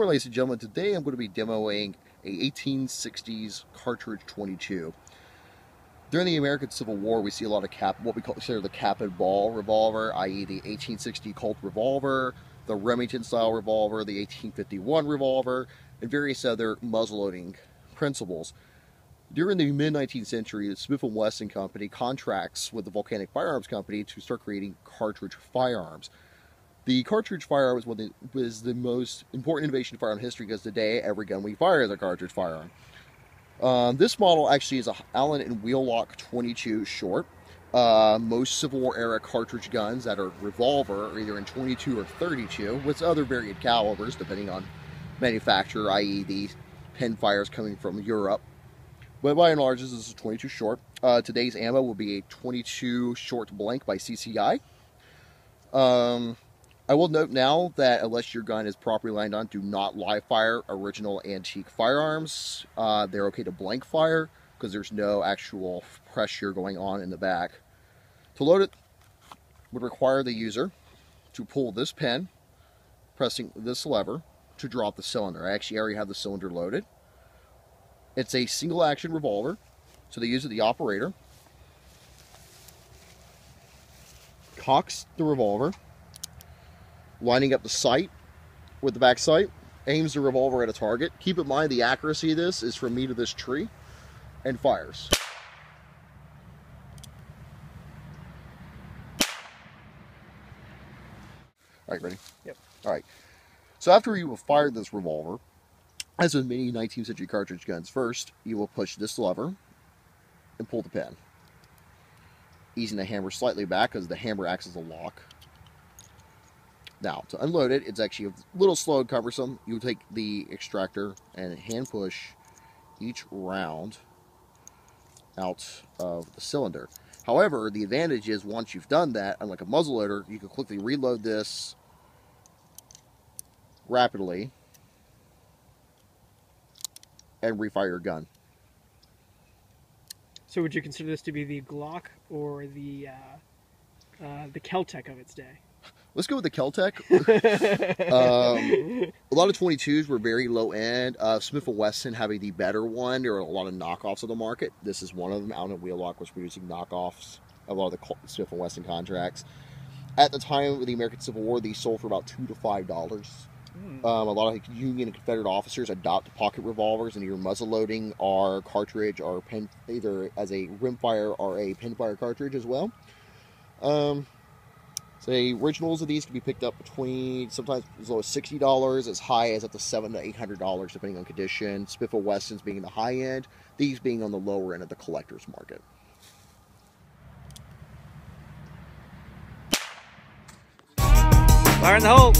ladies and gentlemen, today I'm going to be demoing a 1860s cartridge 22. During the American Civil War, we see a lot of what we consider the cap and ball revolver, i.e. the 1860 Colt revolver, the Remington style revolver, the 1851 revolver, and various other muzzleloading principles. During the mid-19th century, the Smith & Wesson Company contracts with the Volcanic Firearms Company to start creating cartridge firearms. The cartridge firearm was the most important innovation in firearm history because today every gun we fire is a cartridge firearm. This model actually is a Allen and Wheelock 22 short. Most Civil War era cartridge guns that are revolver are either in 22 or 32, with other varied calibers depending on manufacturer, i.e. the pinfires coming from Europe. But by and large, this is a 22 short. Today's ammo will be a 22 short blank by CCI. I will note now that unless your gun is properly lined on, do not live fire original antique firearms. They're okay to blank fire because there's no actual pressure going on in the back. To load it would require the user to pull this pin, pressing this lever to drop the cylinder. I actually already have the cylinder loaded. It's a single action revolver, so the operator cocks the revolver, lining up the sight with the back sight, aims the revolver at a target. Keep in mind the accuracy of this is from me to this tree, and fires. Alright, ready? Yep. Alright. So after you have fired this revolver, as with many 19th century cartridge guns, first you will push this lever and pull the pin, easing the hammer slightly back because the hammer acts as a lock. Now, to unload it, it's actually a little slow and cumbersome. You take the extractor and hand push each round out of the cylinder. However, the advantage is once you've done that, unlike a muzzleloader, you can quickly reload this rapidly and refire your gun. So would you consider this to be the Glock or the Kel-Tec of its day? Let's go with the Kel-Tec. A lot of 22s were very low end. Smith & Wesson having the better one. There are a lot of knockoffs on the market. This is one of them. Allen & Wheelock was producing knockoffs of a lot of the Smith & Wesson contracts. At the time of the American Civil War, these sold for about $2 to $5. A lot of Union and Confederate officers adopt pocket revolvers and either muzzleloading or cartridge or pen, either as a rimfire or a pinfire cartridge as well. So the originals of these can be picked up between sometimes as low as $60, as high as up to $700 to $800 depending on condition. Smith & Wesson's being the high end, these being on the lower end of the collector's market. Fire in the hole!